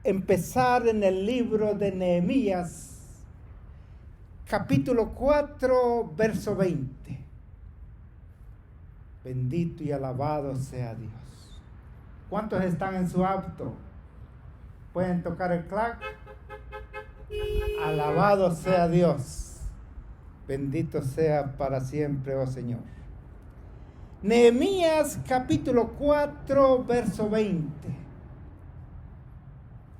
empezar en el libro de Nehemías, capítulo 4, verso 20. Bendito y alabado sea Dios. ¿Cuántos están en su auto? ¿Pueden tocar el clac? Alabado sea Dios. Bendito sea para siempre, oh Señor. Nehemías capítulo 4, verso 20.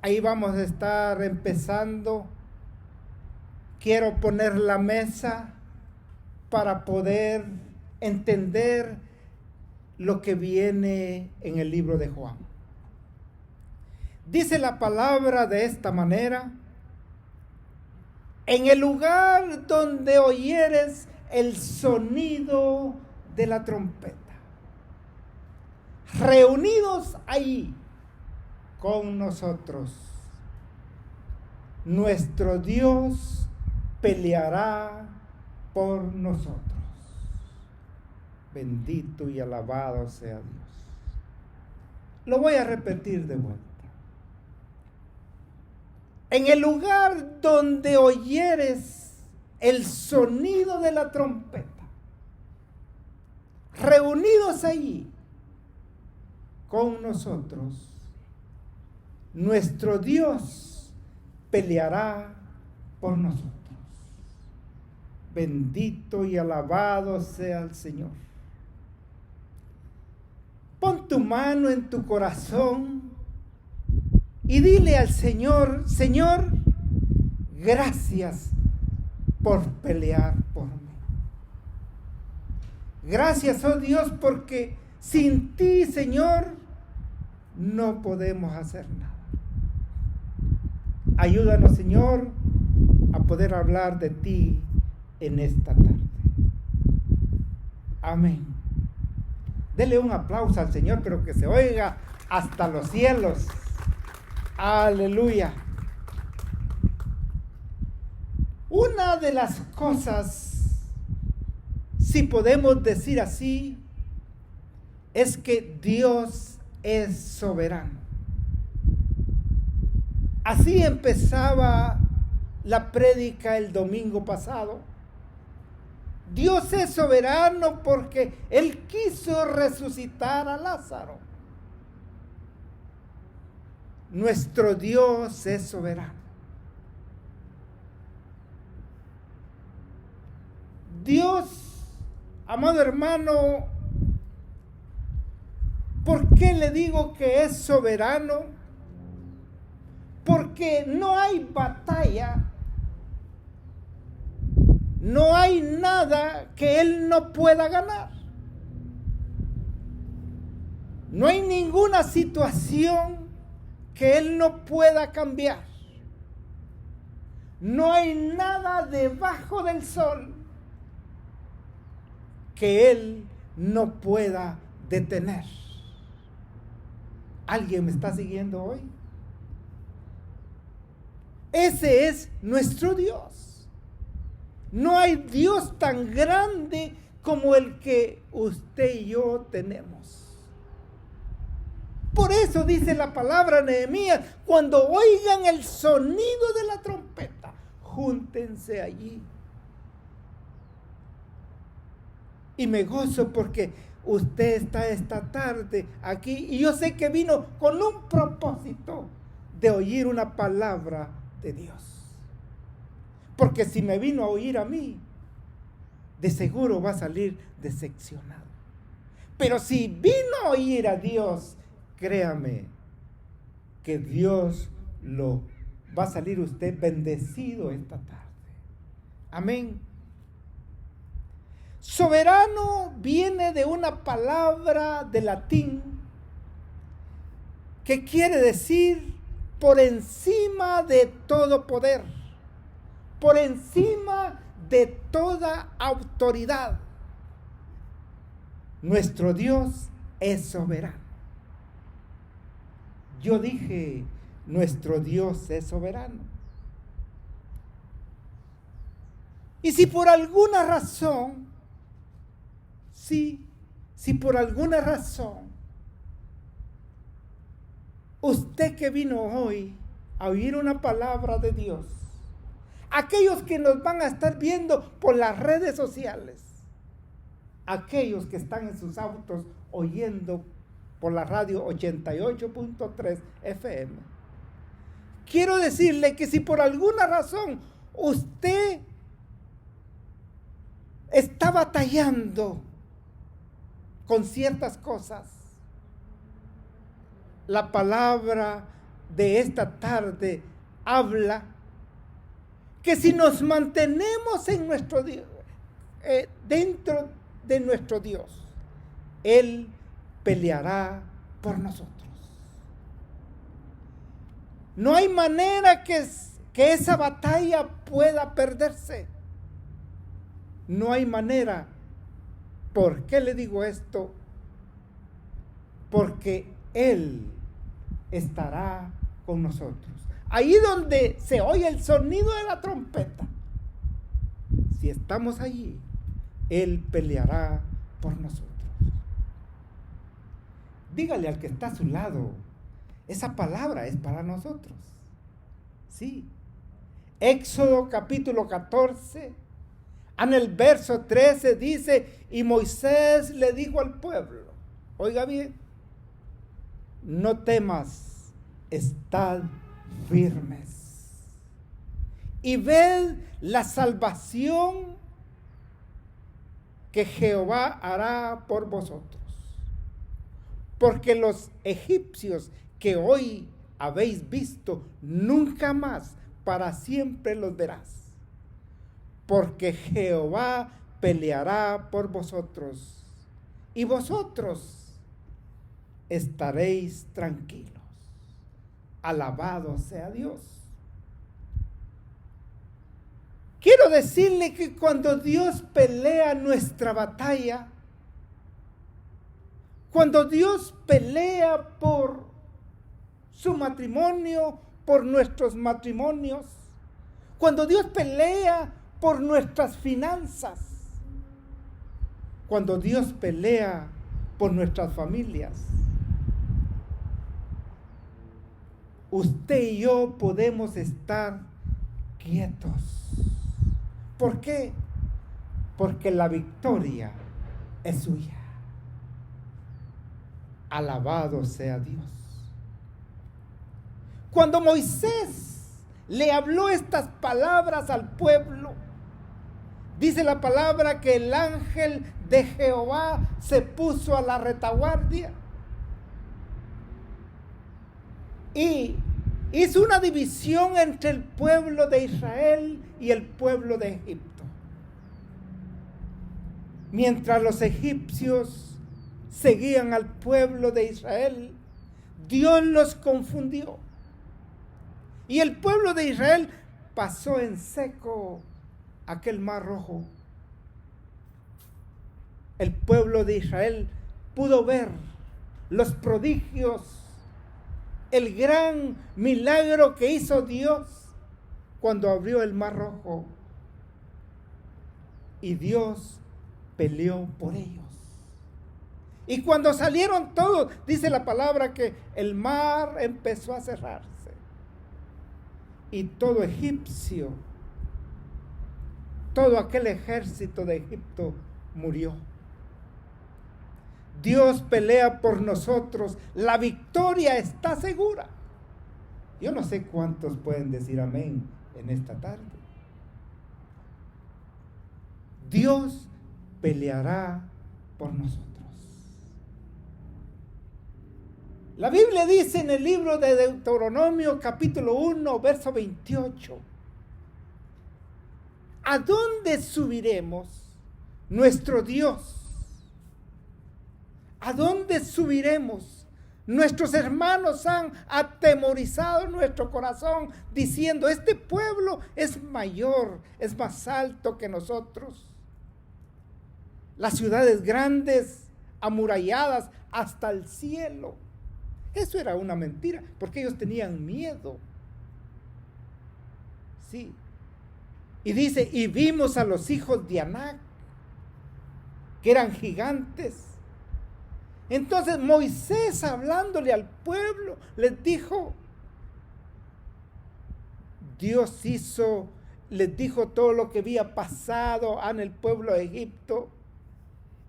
Ahí vamos a estar empezando. Quiero poner la mesa para poder entender lo que viene en el libro de Juan. Dice la palabra de esta manera: en el lugar donde oyeres el sonido de la trompeta, reunidos ahí con nosotros, nuestro Dios peleará por nosotros. Bendito y alabado sea Dios. Lo voy a repetir de vuelta. En el lugar donde oyeres el sonido de la trompeta, reunidos allí con nosotros, nuestro Dios peleará por nosotros. Bendito y alabado sea el Señor. Pon tu mano en tu corazón y dile al Señor: Señor, gracias por pelear por mí. Gracias, oh Dios, porque sin ti, Señor, no podemos hacer nada. Ayúdanos, Señor, a poder hablar de ti en esta tarde. Amén. Dele un aplauso al Señor, pero que se oiga hasta los cielos. Aleluya. Una de las cosas, si podemos decir así, es que Dios es soberano. Así empezaba la prédica el domingo pasado. Dios es soberano porque Él quiso resucitar a Lázaro. Nuestro Dios es soberano. Dios, amado hermano, ¿por qué le digo que es soberano? Porque no hay batalla, no hay nada que Él no pueda ganar. No hay ninguna situación que Él no pueda cambiar. No hay nada debajo del sol que Él no pueda detener. ¿Alguien me está siguiendo hoy? Ese es nuestro Dios. No hay Dios tan grande como el que usted y yo tenemos. Por eso dice la palabra Nehemías: cuando oigan el sonido de la trompeta, júntense allí. Y me gozo porque usted está esta tarde aquí y yo sé que vino con un propósito de oír una palabra de Dios. Porque si me vino a oír a mí, de seguro va a salir decepcionado. Pero si vino a oír a Dios, créame que Dios lo va a salir usted bendecido esta tarde. Amén. Soberano viene de una palabra de latín que quiere decir por encima de todo poder, por encima de toda autoridad. Nuestro Dios es soberano. Yo dije, nuestro Dios es soberano. Y si por alguna razón, si por alguna razón, usted que vino hoy a oír una palabra de Dios. Aquellos que nos van a estar viendo por las redes sociales. Aquellos que están en sus autos oyendo por la radio 88.3 FM. Quiero decirle que si por alguna razón usted está batallando con ciertas cosas, la palabra de esta tarde habla que si nos mantenemos en nuestro Dios, dentro de nuestro Dios, Él peleará por nosotros. No hay manera que esa batalla pueda perderse. No hay manera. ¿Por qué le digo esto? Porque Él estará con nosotros. Ahí donde se oye el sonido de la trompeta, si estamos allí, Él peleará por nosotros. Dígale al que está a su lado, esa palabra es para nosotros. Sí. Éxodo capítulo 14, en el verso 13 dice, y Moisés le dijo al pueblo, oiga bien, no temas, estad firmes y ved la salvación que Jehová hará por vosotros. Porque los egipcios que hoy habéis visto, nunca más, para siempre los verás. Porque Jehová peleará por vosotros, y vosotros estaréis tranquilos. Alabado sea Dios. Quiero decirle que cuando Dios pelea nuestra batalla, cuando Dios pelea por su matrimonio, por nuestros matrimonios, cuando Dios pelea por nuestras finanzas, cuando Dios pelea por nuestras familias, usted y yo podemos estar quietos. ¿Por qué? Porque la victoria es suya. Alabado sea Dios. Cuando Moisés le habló estas palabras al pueblo, dice la palabra que el ángel de Jehová se puso a la retaguardia y hizo una división entre el pueblo de Israel y el pueblo de Egipto. Mientras los egipcios seguían al pueblo de Israel, Dios los confundió. Y el pueblo de Israel pasó en seco aquel mar rojo. El pueblo de Israel pudo ver los prodigios, el gran milagro que hizo Dios cuando abrió el mar rojo. Y Dios peleó por ellos. Y cuando salieron todos, dice la palabra que el mar empezó a cerrarse. Y todo egipcio, todo aquel ejército de Egipto murió. Dios pelea por nosotros. La victoria está segura. Yo no sé cuántos pueden decir amén en esta tarde. Dios peleará por nosotros. La Biblia dice en el libro de Deuteronomio capítulo 1, verso 28. ¿A dónde subiremos, nuestro Dios? ¿A dónde subiremos? Nuestros hermanos han atemorizado nuestro corazón diciendo, este pueblo es mayor, es más alto que nosotros. Las ciudades grandes, amuralladas hasta el cielo. Eso era una mentira, porque ellos tenían miedo. Sí. Y dice, y vimos a los hijos de Anac, que eran gigantes. Entonces Moisés, hablándole al pueblo, les dijo, Dios les dijo todo lo que había pasado en el pueblo de Egipto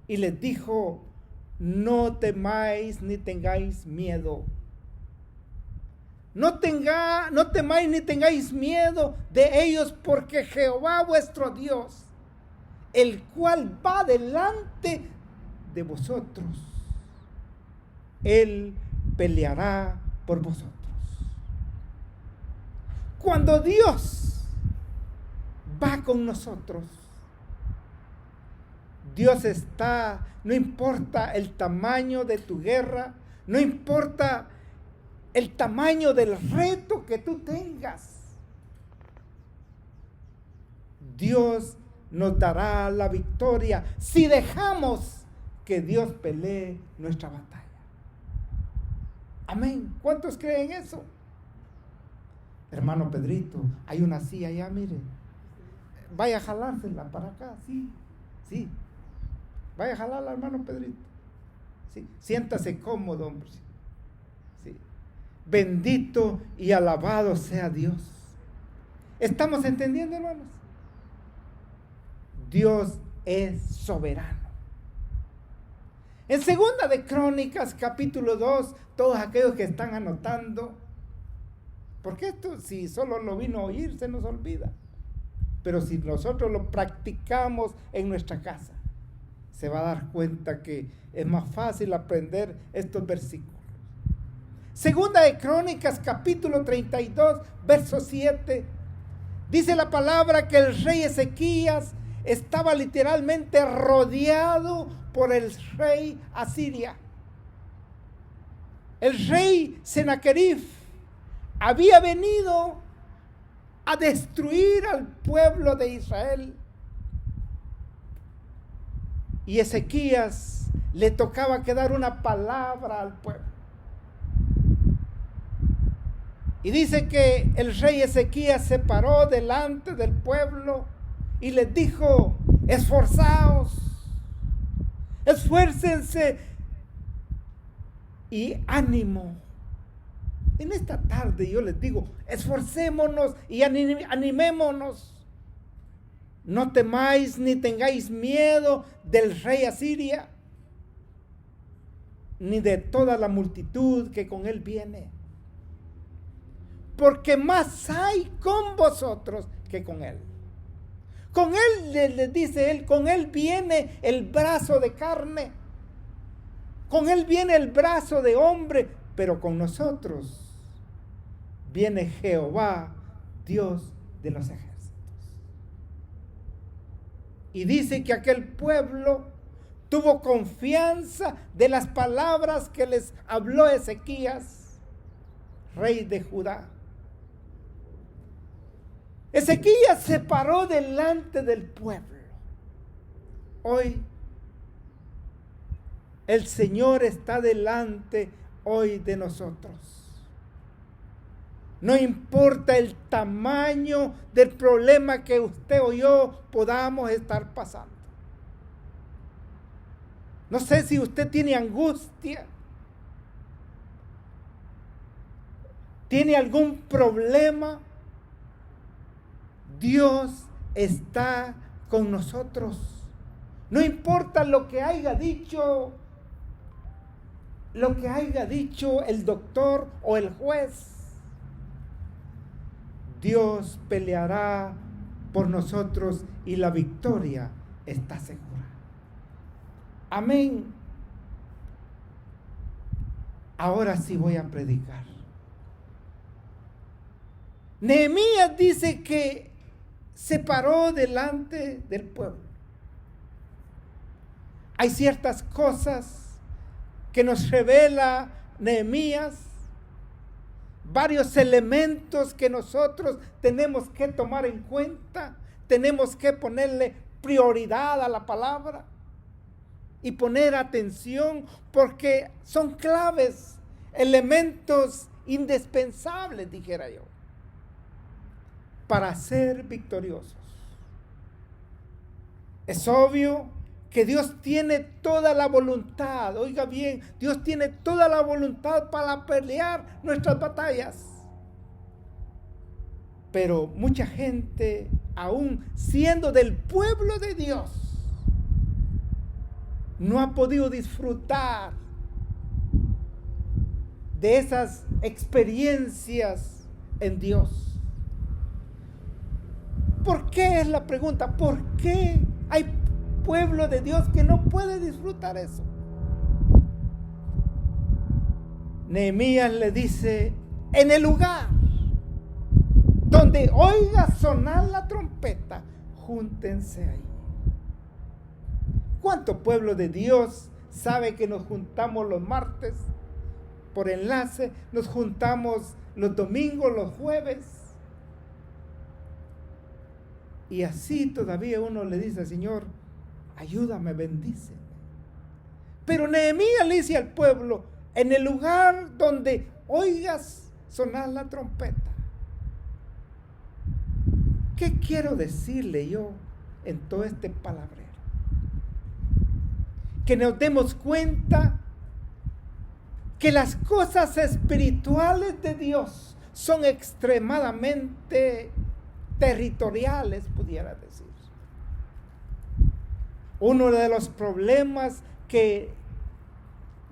y les dijo: no temáis ni tengáis miedo. No temáis ni tengáis miedo de ellos, porque Jehová vuestro Dios, el cual va delante de vosotros, Él peleará por vosotros. Cuando Dios va con nosotros, Dios está, no importa el tamaño de tu guerra, no importa el tamaño del reto que tú tengas, Dios nos dará la victoria si dejamos que Dios pelee nuestra batalla. Amén. ¿Cuántos creen eso? Hermano Pedrito, hay una silla allá, mire. Vaya a jalársela para acá, sí. Vaya a jalarla, hermano Pedrito. Sí. Siéntase cómodo, hombre. Sí. Bendito y alabado sea Dios. ¿Estamos entendiendo, hermanos? Dios es soberano. En Segunda de Crónicas, capítulo 2, todos aquellos que están anotando, porque esto, si solo lo vino a oír, se nos olvida. Pero si nosotros lo practicamos en nuestra casa, se va a dar cuenta que es más fácil aprender estos versículos. Segunda de Crónicas, capítulo 32, verso 7, dice la palabra que el rey Ezequías estaba literalmente rodeado por el rey Asiria. El rey Sennacherib había venido a destruir al pueblo de Israel. Y Ezequías le tocaba que dar una palabra al pueblo. Y dice que el rey Ezequías se paró delante del pueblo y les dijo: esforzaos, esfuércense y ánimo. En esta tarde yo les digo: esforcémonos y animémonos. No temáis ni tengáis miedo del rey Asiria, ni de toda la multitud que con él viene. Porque más hay con vosotros que con él. Con él, les dice él, con él viene el brazo de carne. Con él viene el brazo de hombre, pero con nosotros viene Jehová, Dios de los ejércitos. Y dice que aquel pueblo tuvo confianza de las palabras que les habló Ezequías, rey de Judá. Ezequías se paró delante del pueblo. Hoy el Señor está delante hoy de nosotros. No importa el tamaño del problema que usted o yo podamos estar pasando. No sé si usted tiene angustia, tiene algún problema. Dios está con nosotros. No importa lo que haya dicho el doctor o el juez. Dios peleará por nosotros y la victoria está segura. Amén. Ahora sí voy a predicar. Nehemías dice que se paró delante del pueblo. Hay ciertas cosas que nos revela Nehemías, varios elementos que nosotros tenemos que tomar en cuenta, tenemos que ponerle prioridad a la palabra y poner atención, porque son claves, elementos indispensables, dijera yo, para ser victoriosos. Es obvio que Dios tiene toda la voluntad, oiga bien, Dios tiene toda la voluntad para pelear nuestras batallas. Pero mucha gente, aún siendo del pueblo de Dios, no ha podido disfrutar de esas experiencias en Dios. ¿Por qué es la pregunta? ¿Por qué hay pueblo de Dios que no puede disfrutar eso? Nehemías le dice, en el lugar donde oiga sonar la trompeta, júntense ahí. ¿Cuánto pueblo de Dios sabe que nos juntamos los martes por enlace, nos juntamos los domingos, los jueves? Y así todavía uno le dice, Señor, ayúdame, bendíceme. Pero Nehemías le dice al pueblo, en el lugar donde oigas sonar la trompeta. ¿Qué quiero decirle yo en todo este palabrero? Que nos demos cuenta que las cosas espirituales de Dios son extremadamente territoriales, pudiera decir. Uno de los problemas que,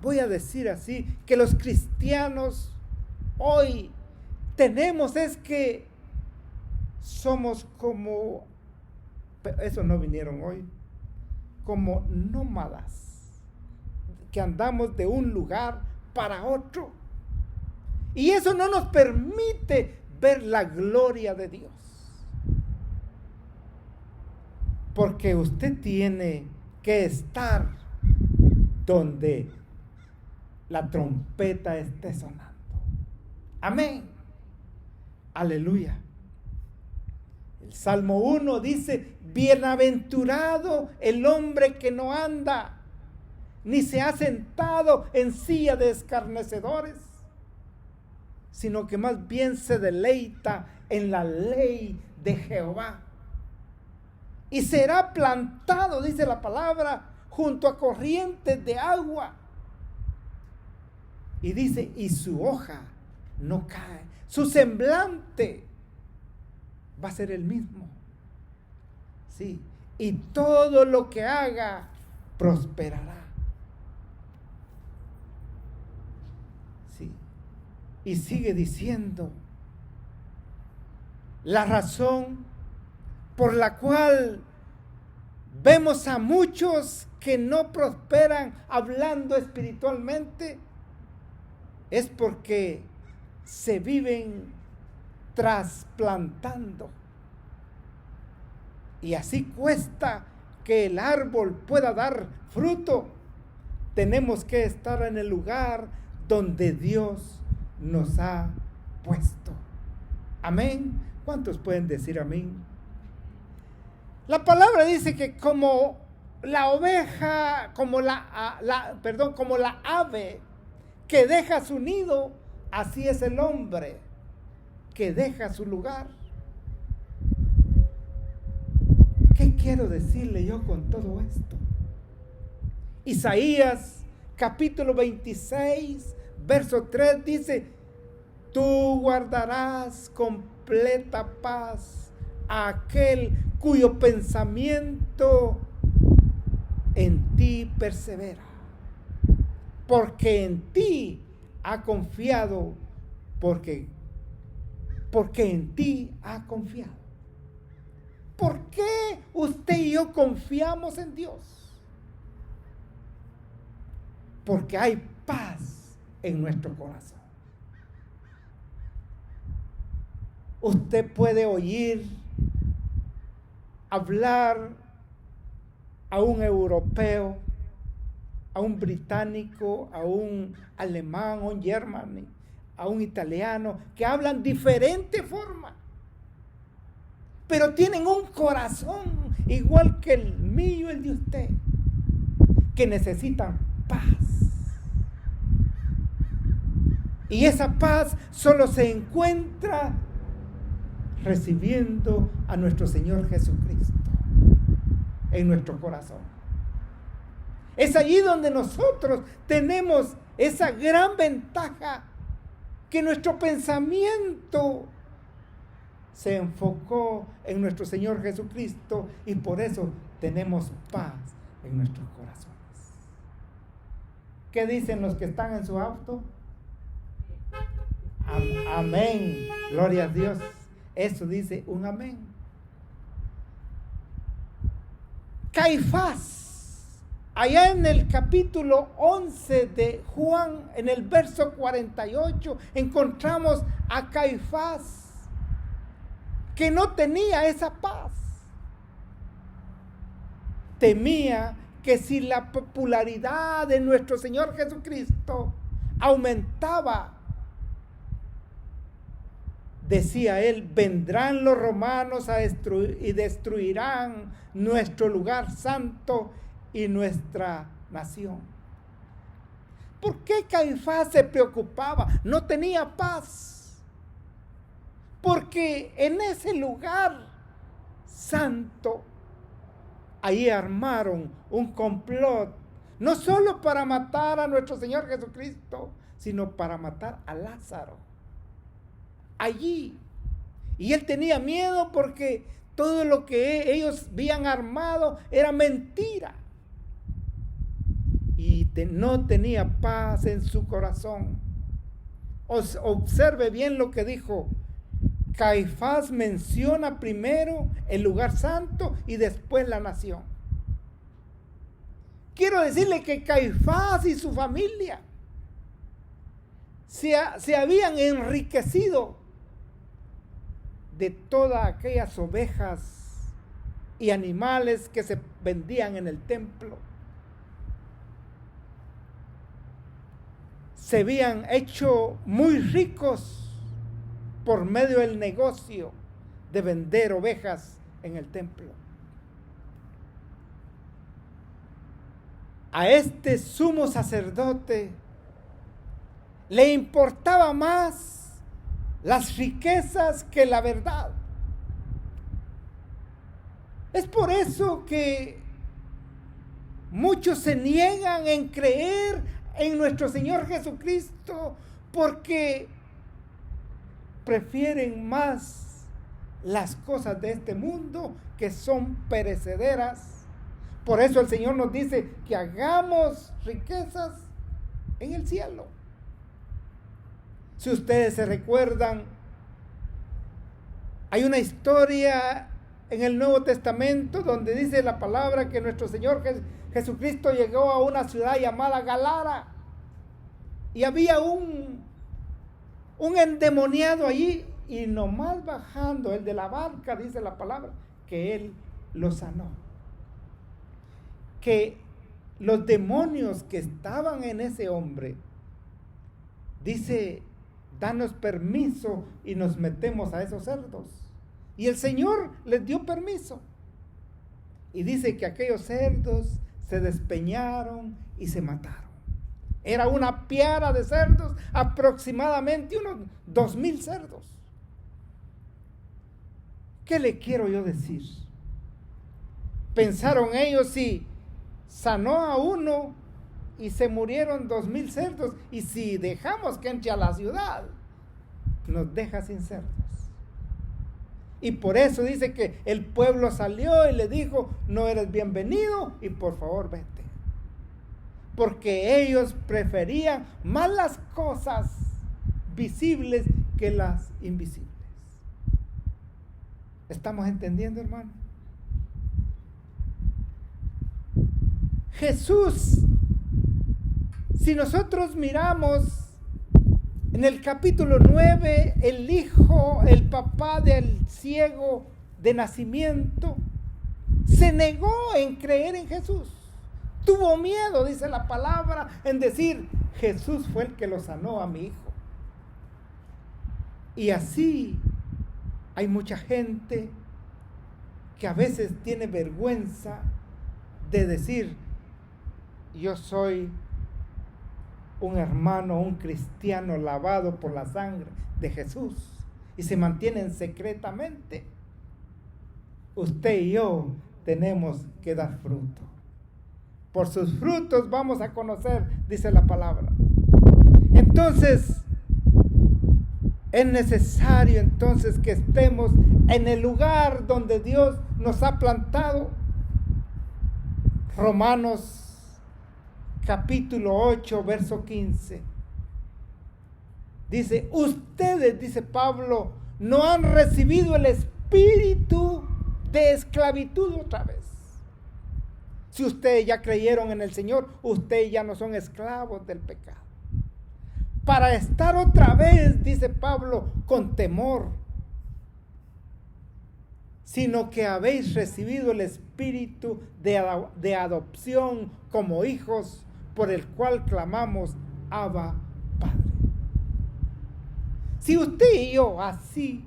voy a decir así, que los cristianos hoy tenemos es que somos como, eso no vinieron hoy, como nómadas, que andamos de un lugar para otro. Y eso no nos permite ver la gloria de Dios. Porque usted tiene que estar donde la trompeta esté sonando. Amén. Aleluya. El Salmo 1 dice, bienaventurado el hombre que no anda, ni se ha sentado en silla de escarnecedores, sino que más bien se deleita en la ley de Jehová. Y será plantado, dice la palabra, junto a corrientes de agua. Y dice, y su hoja no cae, su semblante va a ser el mismo. Sí, y todo lo que haga prosperará. Sí, y sigue diciendo, la razón por la cual vemos a muchos que no prosperan hablando espiritualmente es porque se viven trasplantando. Y así cuesta que el árbol pueda dar fruto. Tenemos que estar en el lugar donde Dios nos ha puesto. Amén. ¿Cuántos pueden decir amén? La palabra dice que como la oveja, como la ave que deja su nido, así es el hombre que deja su lugar. ¿Qué quiero decirle yo con todo esto? Isaías capítulo 26, verso 3 dice, tú guardarás completa paz a aquel cuyo pensamiento en ti persevera, porque en ti ha confiado, porque en ti ha confiado. ¿Por qué usted y yo confiamos en Dios? Porque hay paz en nuestro corazón. Usted puede oír hablar a un europeo, a un británico, a un alemán, a un germán, a un italiano, que hablan diferente forma, pero tienen un corazón igual que el mío, el de usted, que necesitan paz. Y esa paz solo se encuentra recibiendo a nuestro Señor Jesucristo en nuestro corazón. Es allí donde nosotros tenemos esa gran ventaja, que nuestro pensamiento se enfocó en nuestro Señor Jesucristo y por eso tenemos paz en nuestros corazones. ¿Qué dicen los que están en su auto? Amén. Gloria a Dios. Eso dice un amén. Caifás, allá en el capítulo 11 de Juan, en el verso 48, encontramos a Caifás, que no tenía esa paz. Temía que si la popularidad de nuestro Señor Jesucristo aumentaba, decía él, vendrán los romanos a destruir y destruirán nuestro lugar santo y nuestra nación. ¿Por qué Caifás se preocupaba? No tenía paz. Porque en ese lugar santo, ahí armaron un complot, no solo para matar a nuestro Señor Jesucristo, sino para matar a Lázaro. Allí. Y él tenía miedo porque todo lo que ellos habían armado era mentira. Y no tenía paz en su corazón. Observe bien lo que dijo. Caifás menciona primero el lugar santo y después la nación. Quiero decirle que Caifás y su familia se habían enriquecido de todas aquellas ovejas y animales que se vendían en el templo. Se habían hecho muy ricos por medio del negocio de vender ovejas en el templo. A este sumo sacerdote le importaba más las riquezas que la verdad. Es por eso que muchos se niegan en creer en nuestro Señor Jesucristo, porque prefieren más las cosas de este mundo que son perecederas. Por eso el Señor nos dice que hagamos riquezas en el cielo. Si ustedes se recuerdan, hay una historia en el Nuevo Testamento donde dice la palabra que nuestro Señor Jesucristo llegó a una ciudad llamada Galara y había un endemoniado allí, y nomás bajando el de la barca, dice la palabra, que él lo sanó. Que los demonios que estaban en ese hombre, dice, danos permiso y nos metemos a esos cerdos. Y el Señor les dio permiso. Y dice que aquellos cerdos se despeñaron y se mataron. Era una piara de cerdos, aproximadamente unos 2,000 cerdos. ¿Qué le quiero yo decir? Pensaron ellos, si sanó a uno y se murieron 2,000 cerdos, y si dejamos que entre a la ciudad, nos deja sin cerdos. Y por eso dice que el pueblo salió y le dijo, no eres bienvenido y por favor vete. Porque ellos preferían más las cosas visibles que las invisibles. ¿Estamos entendiendo, hermano? Jesús, si nosotros miramos en el capítulo 9, el hijo, el papá del ciego de nacimiento, se negó en creer en Jesús. Tuvo miedo, dice la palabra, en decir, Jesús fue el que lo sanó a mi hijo. Y así hay mucha gente que a veces tiene vergüenza de decir, yo soy un hermano, un cristiano lavado por la sangre de Jesús, y se mantienen secretamente. Usted y yo tenemos que dar fruto. Por sus frutos vamos a conocer, dice la palabra. Entonces, Es necesario entonces que estemos en el lugar donde Dios nos ha plantado. Romanos capítulo 8, verso 15. Dice, ustedes, dice Pablo, no han recibido el espíritu de esclavitud otra vez. Si ustedes ya creyeron en el Señor, ustedes ya no son esclavos del pecado. Para estar otra vez, dice Pablo, con temor, sino que habéis recibido el espíritu de adopción como hijos, por el cual clamamos, Abba, Padre. Si usted y yo así,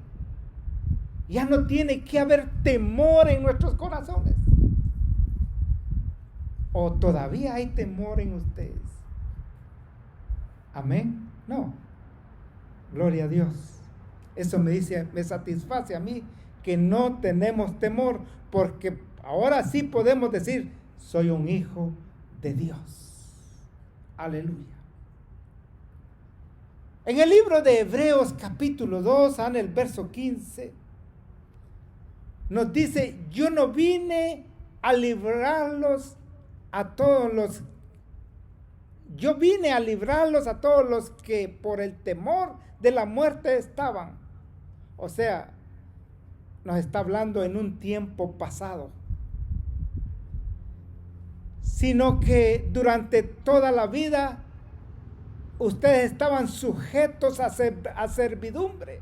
ya no tiene que haber temor en nuestros corazones. ¿O todavía hay temor en ustedes? Amén. No. Gloria a Dios. Eso me satisface a mí, que no tenemos temor, porque ahora sí podemos decir, soy un hijo de Dios. Aleluya. En el libro de Hebreos capítulo 2, en el verso 15, nos dice, yo no vine a librarlos a todos los que por el temor de la muerte estaban. O sea, nos está hablando en un tiempo pasado. Sino que durante toda la vida ustedes estaban sujetos a servidumbre.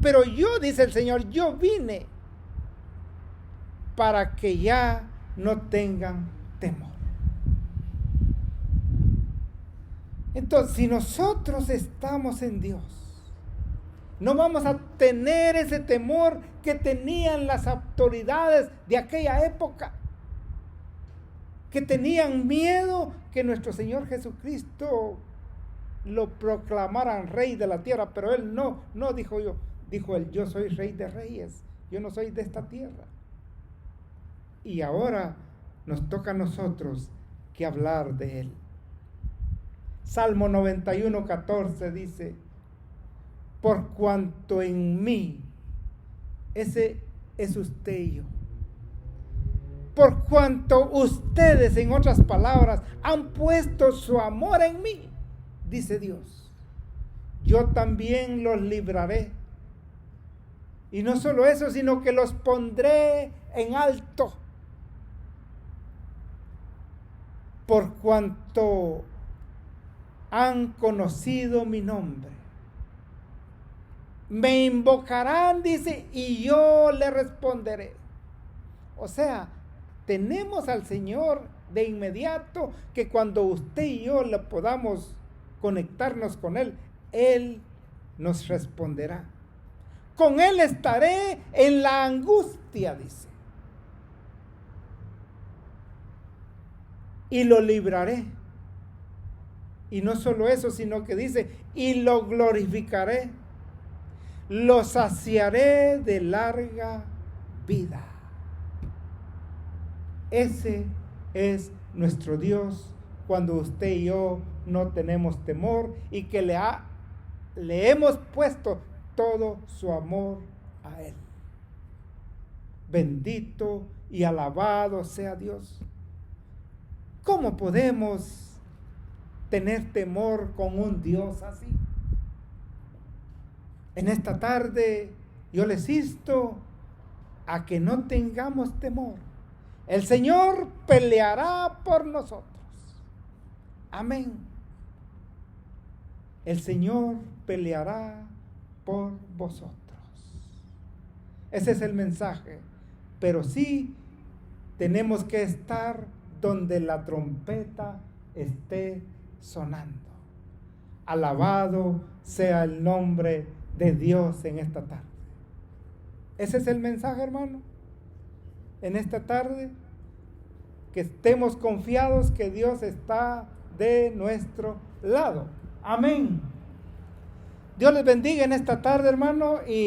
Pero yo, dice el Señor, yo vine para que ya no tengan temor. Entonces, si nosotros estamos en Dios, no vamos a tener ese temor que tenían las autoridades de aquella época, que tenían miedo que nuestro Señor Jesucristo lo proclamaran rey de la tierra, pero Él no dijo Él, yo soy rey de reyes, yo no soy de esta tierra. Y ahora nos toca a nosotros que hablar de Él. Salmo 91, 14 dice, por cuanto en mí, ese es usted y yo, por cuanto ustedes, en otras palabras, han puesto su amor en mí, dice Dios, yo también los libraré. Y no solo eso, sino que los pondré en alto, por cuanto han conocido mi nombre. Me invocarán, dice, y yo le responderé. O sea, tenemos al Señor de inmediato, que cuando usted y yo le podamos conectarnos con Él, Él nos responderá. Con Él estaré en la angustia, dice. Y lo libraré. Y no solo eso, sino que dice, y lo glorificaré. Lo saciaré de larga vida. Ese es nuestro Dios cuando usted y yo no tenemos temor y que le hemos puesto todo su amor a Él. Bendito y alabado sea Dios. ¿Cómo podemos tener temor con un Dios así? En esta tarde yo les insto a que no tengamos temor. El Señor peleará por nosotros. Amén. El Señor peleará por vosotros. Ese es el mensaje. Pero sí tenemos que estar donde la trompeta esté sonando. Alabado sea el nombre de Dios en esta tarde. Ese es el mensaje, hermano. En esta tarde, que estemos confiados que Dios está de nuestro lado. Amén. Dios les bendiga en esta tarde, hermano, y